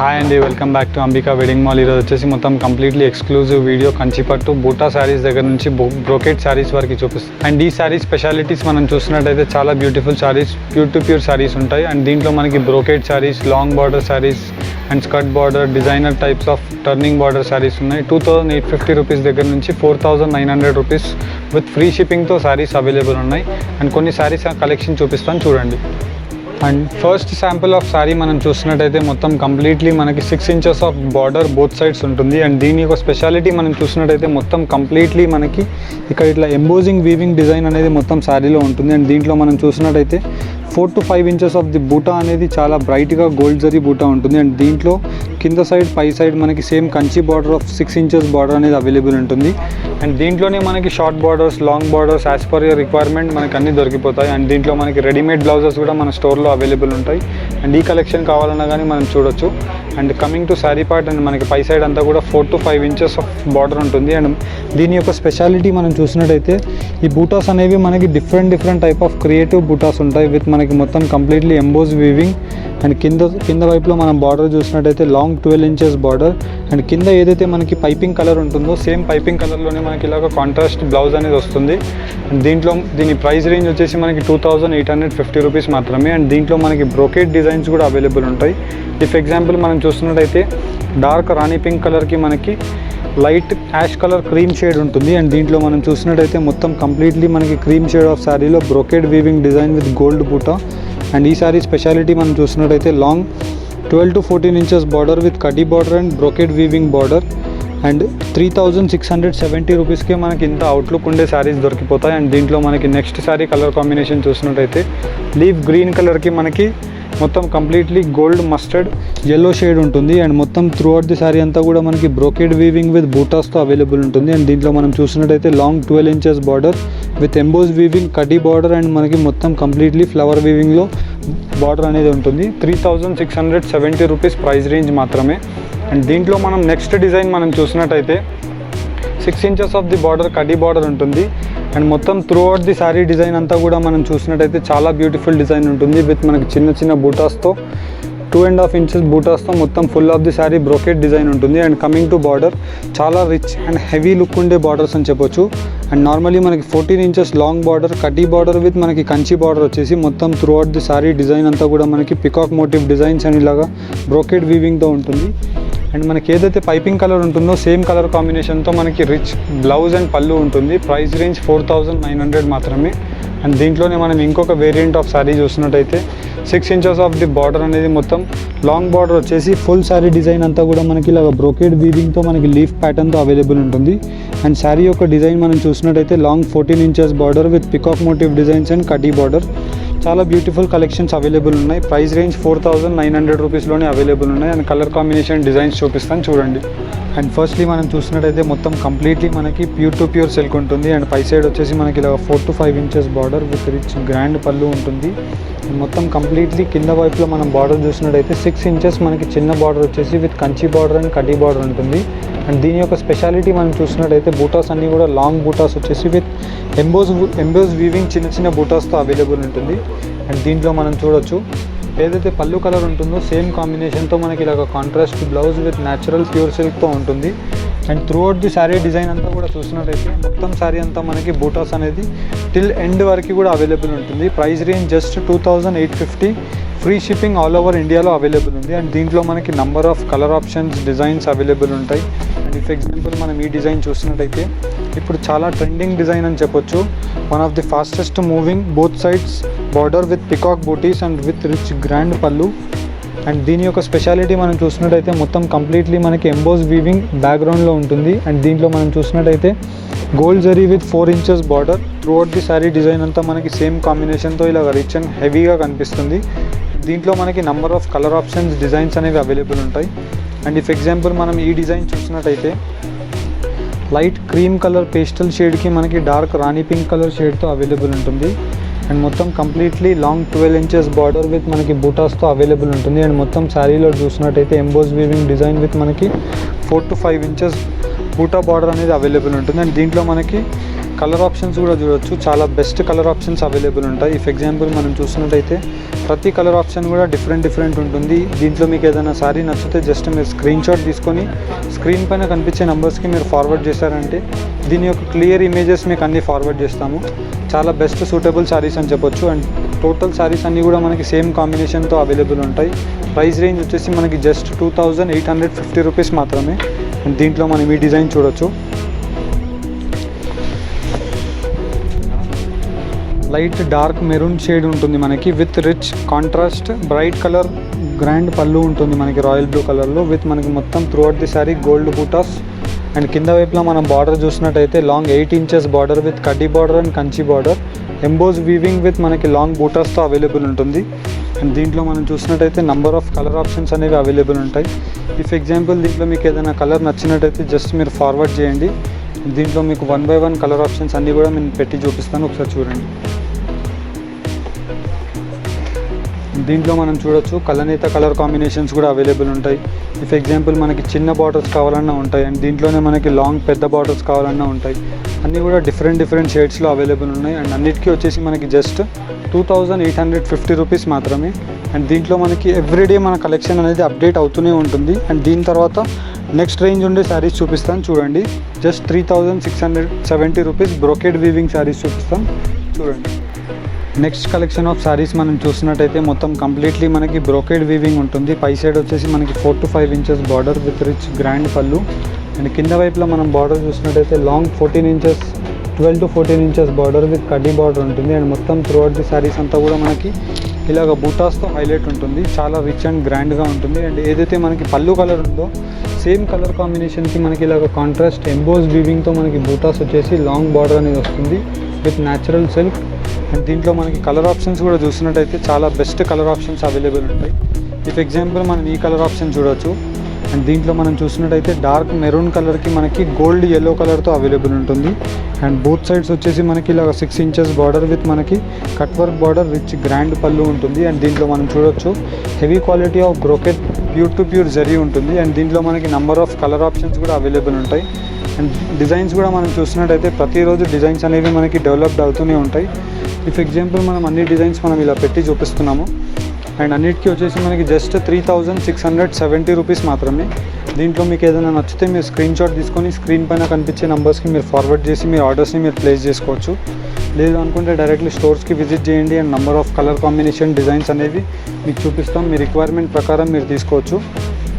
Hi అండి, welcome back to Ambika wedding mall. ఈరోజు వచ్చేసి మొత్తం కంప్లీట్లీ ఎక్స్క్లూజివ్ వీడియో కంచిపట్టు బూటా శారీస్ దగ్గర నుంచి బ్రోకెట్ శారీస్ వరకు చూపిస్తాం. అండ్ ఈ శారీస్ స్పెషాలిటీస్ మనం చూసినట్టయితే చాలా beautiful saris, pure to pure saris ఉంటాయి. అండ్ దీంట్లో మనకి brocade saris, long border saris and skirt border, designer types of turning border saris ఉన్నాయి. 2850 రూపీస్ దగ్గర నుంచి 4900 రూపీస్ విత్ ఫ్రీ షిప్పింగ్తో శారీస్ అవైలబుల్ ఉన్నాయి. అండ్ కొన్ని శారీస్ కలెక్షన్ చూపిస్తాను చూడండి. And first sample of sari మనం చూసినట్టయితే మొత్తం కంప్లీట్లీ మనకి 6 inches of border both sides ఉంటుంది. అండ్ దీని యొక్క స్పెషాలిటీ మనం చూసినట్టయితే మొత్తం కంప్లీట్లీ మనకి ఇక్కడ ఇట్లా ఎంబోజింగ్ వీవింగ్ డిజైన్ అనేది మొత్తం శారీలో ఉంటుంది. అండ్ దీంట్లో మనం చూసినట్టయితే 4 to 5 ఇంచెస్ ఆఫ్ ది బూటా అనేది చాలా బ్రైట్గా గోల్డ్ జరీ బూటా ఉంటుంది. అండ్ దీంట్లో కింద సైడ్ పై సైడ్ మనకి same Kanchi border of 6 inches border అనేది అవైలబుల్ ఉంటుంది. అండ్ దీంట్లోనే మనకి short borders, long borders as per your requirement మనకి అన్నీ దొరికిపోతాయి. అండ్ దీంట్లో మనకి రెడీమేడ్ బ్లౌజెస్ కూడా మన స్టోర్లో అవైలబుల్ ఉంటాయి. అండ్ ఈ కలెక్షన్ కావాలన్నా కానీ మనం చూడొచ్చు. And coming to sari part, and మనకి పై సైడ్ అంతా కూడా 4 to 5 ఇంచెస్ ఆఫ్ బార్డర్ ఉంటుంది. అండ్ దీని యొక్క స్పెషాలిటీ మనం చూసినట్టయితే ఈ బూటాస్ అనేవి మనకి different type of creative buttas ఉంటాయి విత్ మనకి మొత్తం కంప్లీట్లీ ఎంబోజ్ వీవింగ్. అండ్ కింద వైపులో మనం బార్డర్ చూసినట్టయితే లాంగ్ 12 ఇంచెస్ బార్డర్. అండ్ కింద ఏదైతే మనకి పైపింగ్ కలర్ ఉంటుందో సేమ్ పైపింగ్ కలర్లోనే మనకి ఇలాగ కాంట్రాస్ట్ బ్లౌజ్ అనేది వస్తుంది. అండ్ దీని ప్రైస్ రేంజ్ వచ్చేసి మనకి 2850 రూపీస్ మాత్రమే. అండ్ దీంట్లో మనకి బ్రోకెట్ డిజైన్స్ కూడా అవైలబుల్ ఉంటాయి. ఇఫ్ ఎగ్జాంపుల్ మనం చూస్తున్నట్టయితే డార్క్ రాణి పింక్ కలర్కి మనకి light ash colour cream shade ఉంటుంది. అండ్ దీంట్లో మనం చూసినట్టయితే మొత్తం కంప్లీట్లీ మనకి క్రీమ్ షేడ్ ఆఫ్ శారీలో brocade weaving design with gold buta. And ఈ శారీ స్పెషాలిటీ మనం చూసినట్టయితే long 12 to 14 inches border with kaddi border and brocade weaving border. And 3670 రూపీస్కే మనకి ఇంత అవుట్లుక్ ఉండే శారీస్ దొరికిపోతాయి. అండ్ దీంట్లో మనకి నెక్స్ట్ శారీ కలర్ కాంబినేషన్ చూసినట్టయితే లీఫ్ గ్రీన్ కలర్కి మనకి మొత్తం completely gold mustard yellow shade ఉంటుంది. అండ్ మొత్తం త్రూ అవుట్ ది శారీ అంతా కూడా మనకి బ్రోకెడ్ వీవింగ్ విత్ బూటాస్తో అవైలబుల్ ఉంటుంది. అండ్ దీంట్లో మనం చూసినట్టయితే long 12 inches border with emboss weaving కడ్డీ బార్డర్. అండ్ మనకి మొత్తం కంప్లీట్లీ ఫ్లవర్ వీవింగ్లో బార్డర్ అనేది ఉంటుంది. 3670 రూపీస్ ప్రైస్ రేంజ్ మాత్రమే. అండ్ దీంట్లో మనం నెక్స్ట్ డిజైన్ మనం చూసినట్టయితే 6 ఇంచెస్ ఆఫ్ ది బార్డర్ కడ్డీ బార్డర్ ఉంటుంది. అండ్ మొత్తం through out the sari design అంతా కూడా మనం చూసినట్టయితే చాలా బ్యూటిఫుల్ డిజైన్ ఉంటుంది విత్ మనకి చిన్న బూటాస్తో 2.5 ఇంచెస్ బూటాస్తో మొత్తం full of the sari brocade design ఉంటుంది. అండ్ కమింగ్ టు బార్డర్ చాలా రిచ్ అండ్ హెవీ లుక్ ఉండే బార్డర్స్ అని చెప్పొచ్చు. అండ్ నార్మల్లీ మనకి 14 ఇంచెస్ లాంగ్ బార్డర్ కడ్డీ బార్డర్ విత్ మనకి కంచి బార్డర్ వచ్చేసి మొత్తం through out the sari design అంతా కూడా మనకి పికాక్ మోటివ్ డిజైన్స్ అండ్ ఇలాగా బ్రోకెట్ వీవింగ్తో ఉంటుంది. అండ్ మనకి ఏదైతే పైపింగ్ కలర్ ఉంటుందో సేమ్ కలర్ కాంబినేషన్తో మనకి రిచ్ బ్లౌజ్ అండ్ పళ్ళు ఉంటుంది. ప్రైస్ రేంజ్ 4900 మాత్రమే. అండ్ దీంట్లోనే మనం ఇంకొక వేరియంట్ ఆఫ్ శారీ చూసినట్టయితే 6 ఇంచెస్ ఆఫ్ ది బార్డర్ అనేది మొత్తం లాంగ్ బార్డర్ వచ్చేసి ఫుల్ శారీ డిజైన్ అంతా కూడా మనకి ఇలాగ బ్రోకెడ్ వీవింగ్తో మనకి లీఫ్ ప్యాటర్న్తో అవైలబుల్ ఉంటుంది. అండ్ శారీ యొక్క డిజైన్ మనం చూసినట్టయితే long 14 inches border with peacock motif designs and కడ్డీ బార్డర్. చాలా బ్యూటిఫుల్ కలెక్షన్స్ అవైలబుల్ ఉన్నాయి. ప్రైస్ రేంజ్ 4900 రూపీస్లోనే అవైలబుల్ ఉన్నాయి. అండ్ కలర్ కాంబినేషన్ డిజైన్స్ చూపిస్తాను చూడండి. అండ్ ఫస్ట్లీ మనం చూసినట్టయితే మొత్తం కంప్లీట్లీ మనకి ప్యూర్ టు ప్యూర్ సిల్క్ ఉంటుంది. అండ్ పై సైడ్ వచ్చేసి మనకి ఇలా 4 to 5 inches border with rich grand పళ్ళు ఉంటుంది. మొత్తం కంప్లీట్లీ కింద వైపులో మనం బార్డర్ చూసినట్టయితే 6 ఇంచెస్ మనకి చిన్న బార్డర్ వచ్చేసి విత్ కంచి బార్డర్ అండ్ కడ్డీ బార్డర్ ఉంటుంది. అండ్ దీని యొక్క స్పెషాలిటీ మనం చూసినట్టయితే బూటాస్ అన్నీ కూడా లాంగ్ బూటాస్ వచ్చేసి విత్ ఎంబోజ్ వీవింగ్ చిన్న బూటాస్తో అవైలబుల్ ఉంటుంది. అండ్ దీంట్లో మనం చూడొచ్చు ఏదైతే పళ్ళు కలర్ ఉంటుందో సేమ్ కాంబినేషన్తో మనకి ఇలాగ contrast blouse with natural pure సిల్క్తో ఉంటుంది. And throughout the sari design అంతా కూడా చూసినట్టయితే మొత్తం శారీ అంతా మనకి బూటాస్ అనేది టిల్ ఎండ్ వరకు కూడా అవైలబుల్ ఉంటుంది. Price range just 2850. Free shipping all over ఇండియాలో అవైలబుల్ ఉంది. అండ్ దీంట్లో మనకి number of colour options designs available ఉంటాయి. అండ్ ఇఫ్ ఎగ్జాంపుల్ మనం ఈ డిజైన్ చూసినట్టయితే ఇప్పుడు చాలా ట్రెండింగ్ డిజైన్ అని చెప్పొచ్చు. One of the fastest moving both sides border with peacock butis and with rich grand పళ్ళు. అండ్ దీని యొక్క స్పెషాలిటీ మనం చూసినట్టయితే మొత్తం కంప్లీట్లీ మనకి ఎంబోజ్ వీవింగ్ బ్యాక్గ్రౌండ్లో ఉంటుంది. అండ్ దీంట్లో మనం చూసినట్టయితే gold zari with 4 inches border through out the sari design అంతా మనకి సేమ్ కాంబినేషన్తో ఇలా రిచ్ అండ్ హెవీగా కనిపిస్తుంది. దీంట్లో మనకి number of colour options designs అనేవి అవైలబుల్ ఉంటాయి. అండ్ ఇఫ్ ఎగ్జాంపుల్ మనం ఈ డిజైన్ చూసినట్టయితే లైట్ క్రీమ్ కలర్ పేస్టల్ షేడ్కి మనకి dark rani pink colour షేడ్తో available ఉంటుంది. అండ్ మొత్తం completely long 12 inches border with మనకి బూటాస్తో అవైలబుల్ ఉంటుంది. అండ్ మొత్తం శారీలో చూసినట్టయితే ఎంబోజ్ వీవింగ్ డిజైన్ విత్ మనకి 4 to 5 ఇంచెస్ బూటా బార్డర్ అనేది అవైలబుల్ ఉంటుంది. అండ్ దీంట్లో మనకి కలర్ ఆప్షన్స్ కూడా చూడొచ్చు. చాలా బెస్ట్ కలర్ ఆప్షన్స్ అవైలబుల్ ఉంటాయి. ఇఫ్ ఎగ్జాంపుల్ మనం చూసినట్టయితే ప్రతి కలర్ ఆప్షన్ కూడా డిఫరెంట్ ఉంటుంది. దీంట్లో మీకు ఏదైనా సారీ నచ్చితే జస్ట్ మీరు స్క్రీన్ షాట్ తీసుకొని స్క్రీన్ పైన కనిపించే నెంబర్స్కి మీరు ఫార్వర్డ్ చేశారంటే దీని యొక్క క్లియర్ ఇమేజెస్ మీకు అన్నీ ఫార్వర్డ్ చేస్తాము. చాలా బెస్ట్ సూటబుల్ సారీస్ అని చెప్పొచ్చు. అండ్ టోటల్ సారీస్ అన్నీ కూడా మనకి సేమ్ కాంబినేషన్తో అవైలబుల్ ఉంటాయి. ప్రైస్ రేంజ్ వచ్చేసి మనకి జస్ట్ 2850 రూపీస్ మాత్రమే. అండ్ దీంట్లో మనం ఈ డిజైన్ చూడొచ్చు. లైట్ డార్క్ మెరూన్ షేడ్ ఉంటుంది మనకి with rich contrast bright colour grand పళ్ళు ఉంటుంది మనకి రాయల్ బ్లూ కలర్లో విత్ మనకి మొత్తం through out the sorry gold buttas. And కింద వైపులో మనం బార్డర్ చూసినట్టయితే long 8 inches border with kaddi border and Kanchi border emboss weaving with మనకి లాంగ్ బూటాస్తో అవైలబుల్ ఉంటుంది. అండ్ దీంట్లో మనం చూసినట్టయితే నంబర్ ఆఫ్ కలర్ ఆప్షన్స్ అనేవి అవైలబుల్ ఉంటాయి. ఇఫ్ ఎగ్జాంపుల్ దీంట్లో మీకు ఏదైనా కలర్ నచ్చినట్టయితే జస్ట్ మీరు ఫార్వర్డ్ చేయండి. దీంట్లో మీకు 1 by 1 కలర్ ఆప్షన్స్ అన్నీ కూడా నేను పెట్టి చూపిస్తాను, ఒకసారి చూడండి. దీంట్లో మనం చూడొచ్చు కలనేత కలర్ కాంబినేషన్స్ కూడా అవైలబుల్ ఉంటాయి. ఇఫ్ ఎగ్జాంపుల్ మనకి చిన్న బార్డర్స్ కావాలన్నా ఉంటాయి. అండ్ దీంట్లోనే మనకి లాంగ్ పెద్ద బార్డర్స్ కావాలన్నా ఉంటాయి. అన్నీ కూడా డిఫరెంట్ షేడ్స్లో అవైలబుల్ ఉన్నాయి. అండ్ అన్నిటికీ వచ్చేసి మనకి జస్ట్ 2850 రూపీస్ మాత్రమే. అండ్ దీంట్లో మనకి ఎవ్రీడే మన కలెక్షన్ అనేది అప్డేట్ అవుతూనే ఉంటుంది. అండ్ దీని తర్వాత నెక్స్ట్ రేంజ్ ఉండే శారీస్ చూపిస్తాను చూడండి. Just 3670 rupees brocade weaving saris చూపిస్తాను చూడండి. నెక్స్ట్ కలెక్షన్ ఆఫ్ శారీస్ మనం చూసినట్టయితే మొత్తం కంప్లీట్లీ మనకి బ్రోకెడ్ వీవింగ్ ఉంటుంది. పై సైడ్ వచ్చేసి మనకి 4 to 5 inches border with rich grand పళ్ళు. అండ్ కింద వైపులో మనం బార్డర్ చూసినట్టయితే long 14 inches 12 to 14 inches border with kaddi border ఉంటుంది. అండ్ మొత్తం త్రూ అవుట్ ది శారీస్ అంతా కూడా మనకి ఇలాగ బూటాస్తో హైలైట్ ఉంటుంది. చాలా రిచ్ అండ్ గ్రాండ్గా ఉంటుంది. అండ్ ఏదైతే మనకి పళ్ళు కలర్ ఉందో సేమ్ కలర్ కాంబినేషన్కి మనకి ఇలాగ కాంట్రాస్ట్ ఎంబోజ్ వీవింగ్తో మనకి బూటాస్ వచ్చేసి లాంగ్ బార్డర్ అనేది వస్తుంది విత్ న్యాచురల్ సిల్క్. అండ్ దీంట్లో మనకి కలర్ ఆప్షన్స్ కూడా చూసినట్టయితే చాలా బెస్ట్ కలర్ ఆప్షన్స్ అవైలబుల్ ఉంటాయి. ఇఫ్ ఎగ్జాంపుల్ మనం ఈ కలర్ ఆప్షన్ చూడొచ్చు. అండ్ దీంట్లో మనం చూసినట్టయితే డార్క్ మెరూన్ కలర్కి మనకి గోల్డ్ ఎల్లో కలర్తో అవైలబుల్ ఉంటుంది. అండ్ బోత్ సైడ్స్ వచ్చేసి మనకి ఇలా 6 ఇంచెస్ బార్డర్ విత్ మనకి cut work border rich grand పళ్ళు ఉంటుంది. అండ్ దీంట్లో మనం చూడొచ్చు heavy quality of brocade pure to pure zari ఉంటుంది. అండ్ దీంట్లో మనకి నంబర్ ఆఫ్ కలర్ ఆప్షన్స్ కూడా అవైలబుల్ ఉంటాయి. అండ్ డిజైన్స్ కూడా మనం చూసినట్టయితే ప్రతిరోజు డిజైన్స్ అనేవి మనకి డెవలప్డ్ అవుతూనే ఉంటాయి. ఇఫ్ ఎగ్జాంపుల్ మనం అన్ని డిజైన్స్ మనం ఇలా పెట్టి చూపిస్తున్నాము. అండ్ అన్నిటికీ వచ్చేసి మనకి జస్ట్ 3670 రూపీస్ మాత్రమే. దీంట్లో మీకు ఏదైనా నచ్చితే మీరు స్క్రీన్ షాట్ తీసుకొని స్క్రీన్ పైన కనిపించే నెంబర్స్కి మీరు ఫార్వర్డ్ చేసి మీ ఆర్డర్స్ని మీరు ప్లేస్ చేసుకోవచ్చు. లేదు అనుకుంటే డైరెక్ట్లీ స్టోర్స్కి విజిట్ చేయండి. And number of colour combination designs అనేవి మీకు చూపిస్తాం. మీ రిక్వైర్మెంట్ ప్రకారం మీరు తీసుకోవచ్చు.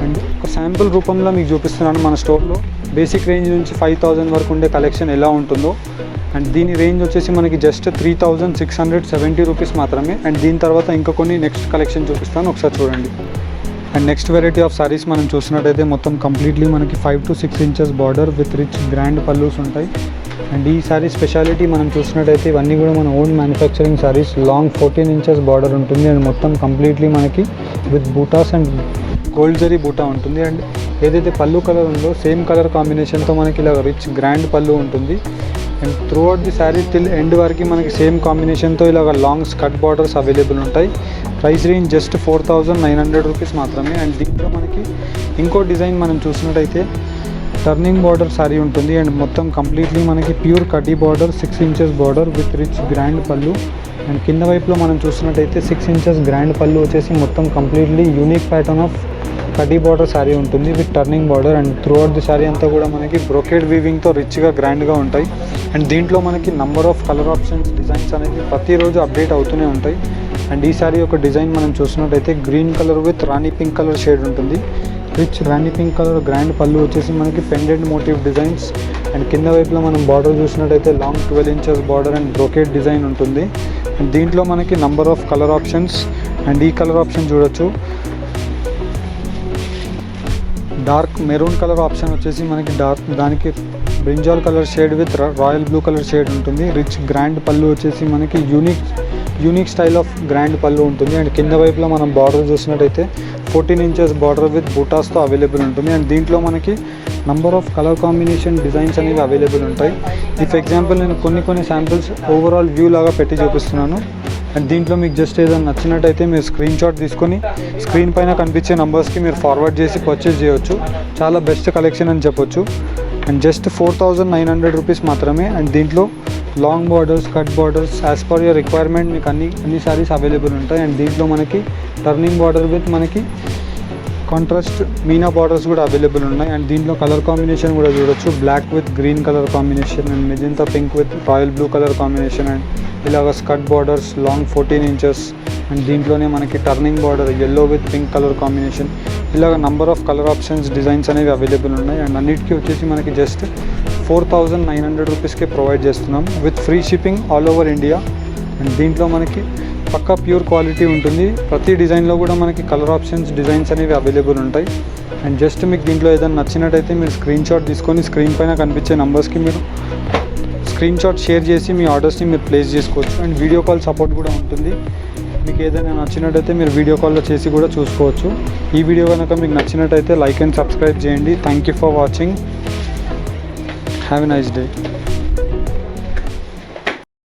అండ్ ఒక శాంపుల్ రూపంలో మీకు చూపిస్తున్నాను మన స్టోర్లో బేసిక్ రేంజ్ నుంచి 5000 వరకు ఉండే కలెక్షన్ ఎలా ఉంటుందో. అండ్ దీని రేంజ్ వచ్చేసి మనకి జస్ట్ 3670 రూపీస్ మాత్రమే. అండ్ దీని తర్వాత ఇంకా కొన్ని నెక్స్ట్ కలెక్షన్ చూపిస్తాను, ఒకసారి చూడండి. And next variety of saris మనం చూసినట్టయితే మొత్తం కంప్లీట్లీ మనకి 5 to 6 inches border with rich grand pallus ఉంటాయి. అండ్ ఈ సారీ స్పెషాలిటీ మనం చూసినట్టయితే ఇవన్నీ కూడా మన own manufacturing saris. Long 14 inches border ఉంటుంది. అండ్ మొత్తం కంప్లీట్లీ మనకి with buttas and gold zari బూటా ఉంటుంది. అండ్ ఏదైతే పళ్ళు కలర్ ఉందో సేమ్ కలర్ కాంబినేషన్తో మనకి ఇలా రిచ్ గ్రాండ్ పళ్ళు ఉంటుంది. And throughout the sari till end వరకు మనకి సేమ్ కాంబినేషన్తో ఇలాగ లాంగ్ స్కర్ట్ బార్డర్స్ అవైలబుల్ ఉంటాయి. ప్రైస్ రేంజ్ జస్ట్ 4900 రూపీస్ మాత్రమే. అండ్ దీంట్లో మనకి ఇంకో డిజైన్ మనం చూసినట్టయితే టర్నింగ్ బార్డర్ శారీ ఉంటుంది. అండ్ మొత్తం కంప్లీట్లీ మనకి ప్యూర్ కడ్డీ border 6 inches border with rich grand పళ్ళు. అండ్ కింద వైపులో మనం చూసినట్టయితే 6 ఇంచెస్ గ్రాండ్ పళ్ళు వచ్చేసి మొత్తం కంప్లీట్లీ యూనిక్ ప్యాటర్న్ ఆఫ్ కడ్డీ బార్డర్ శారీ ఉంటుంది with turning border. And throughout the sari అంతా కూడా మనకి బ్రోకెడ్ వీవింగ్తో రిచ్గా గ్రాండ్గా ఉంటాయి. అండ్ దీంట్లో మనకి number of colour options designs అనేవి ప్రతిరోజు అప్డేట్ అవుతూనే ఉంటాయి. అండ్ ఈ శారీ యొక్క డిజైన్ మనం చూసినట్టయితే green colour with Rani pink colour shade ఉంటుంది. రిచ్ రాణి పింక్ కలర్ గ్రాండ్ పళ్ళు వచ్చేసి మనకి పెండెంట్ మోటివ్ డిజైన్స్. అండ్ కింద వైపులో మనం బార్డర్ చూసినట్టయితే long 12 inches border and brocade design ఉంటుంది. అండ్ దీంట్లో మనకి number of colour options. And ఈ కలర్ ఆప్షన్ చూడొచ్చు డార్క్ మెరూన్ కలర్ ఆప్షన్ వచ్చేసి మనకి దానికి brinjal colour shade with royal blue colour shade ఉంటుంది. రిచ్ గ్రాండ్ పళ్ళు వచ్చేసి మనకి యూనిక్ స్టైల్ ఆఫ్ గ్రాండ్ పళ్ళు ఉంటుంది. అండ్ కింద వైపులో మనం బార్డర్ చూసినట్టయితే 14 ఇంచెస్ బార్డర్ విత్ బూటాస్తో అవైలబుల్ ఉంటుంది. అండ్ దీంట్లో మనకి number of colour combination designs అనేవి అవైలబుల్ ఉంటాయి. ఇఫ్ ఎగ్జాంపుల్ నేను కొన్ని శాంపిల్స్ ఓవరాల్ వ్యూ లాగా పెట్టి చూపిస్తున్నాను. అండ్ దీంట్లో మీకు జస్ట్ ఏదైనా నచ్చినట్టయితే మీరు స్క్రీన్ షాట్ తీసుకొని స్క్రీన్ పైన కనిపించే నెంబర్స్కి మీరు ఫార్వర్డ్ చేసి పర్చేస్ చేయొచ్చు. చాలా బెస్ట్ కలెక్షన్ అని చెప్పొచ్చు. అండ్ జస్ట్ 4900 రూపీస్ మాత్రమే. అండ్ దీంట్లో long borders, cut borders as per your requirement మీకు అన్ని సారీస్ అవైలబుల్ ఉంటాయి. అండ్ దీంట్లో మనకి టర్నింగ్ బార్డర్ విత్ మనకి కాంట్రాస్ట్ మీనా బార్డర్స్ కూడా అవైలబుల్ ఉన్నాయి. అండ్ దీంట్లో కలర్ కాంబినేషన్ కూడా చూడొచ్చు, black with green colour combination and magenta pink with royal blue colour combination. And ఇలాగ skirt borders long 14 inches. And దీంట్లోనే మనకి turning border yellow with pink colour combination. ఇలాగ number of colour options, designs అనేవి available ఉన్నాయి. And అన్నిటికీ వచ్చేసి మనకి just 4,900 రూపీస్కే ప్రొవైడ్ చేస్తున్నాం with free shipping all over India. And దీంట్లో మనకి పక్కా ప్యూర్ క్వాలిటీ ఉంటుంది. ప్రతి డిజైన్లో కూడా మనకి కలర్ ఆప్షన్స్, డిజైన్స్ అనేవి అవైలబుల్ ఉంటాయి. అండ్ జస్ట్ మీకు దీంట్లో ఏదైనా నచ్చినట్టయితే మీరు స్క్రీన్ షాట్ తీసుకొని స్క్రీన్ పైన కనిపించే నెంబర్స్కి మీరు స్క్రీన్ షాట్ షేర్ చేసి మీ ఆర్డర్స్ని మీరు ప్లేస్ చేసుకోవచ్చు. అండ్ వీడియో కాల్ సపోర్ట్ కూడా ఉంటుంది. మీకు ఏదైనా నచ్చినట్టయితే మీరు వీడియో కాల్లో చేసి కూడా చూసుకోవచ్చు. ఈ వీడియో కనుక మీకు నచ్చినట్టయితే లైక్ అండ్ సబ్స్క్రైబ్ చేయండి. Thank you for watching. Have a nice day.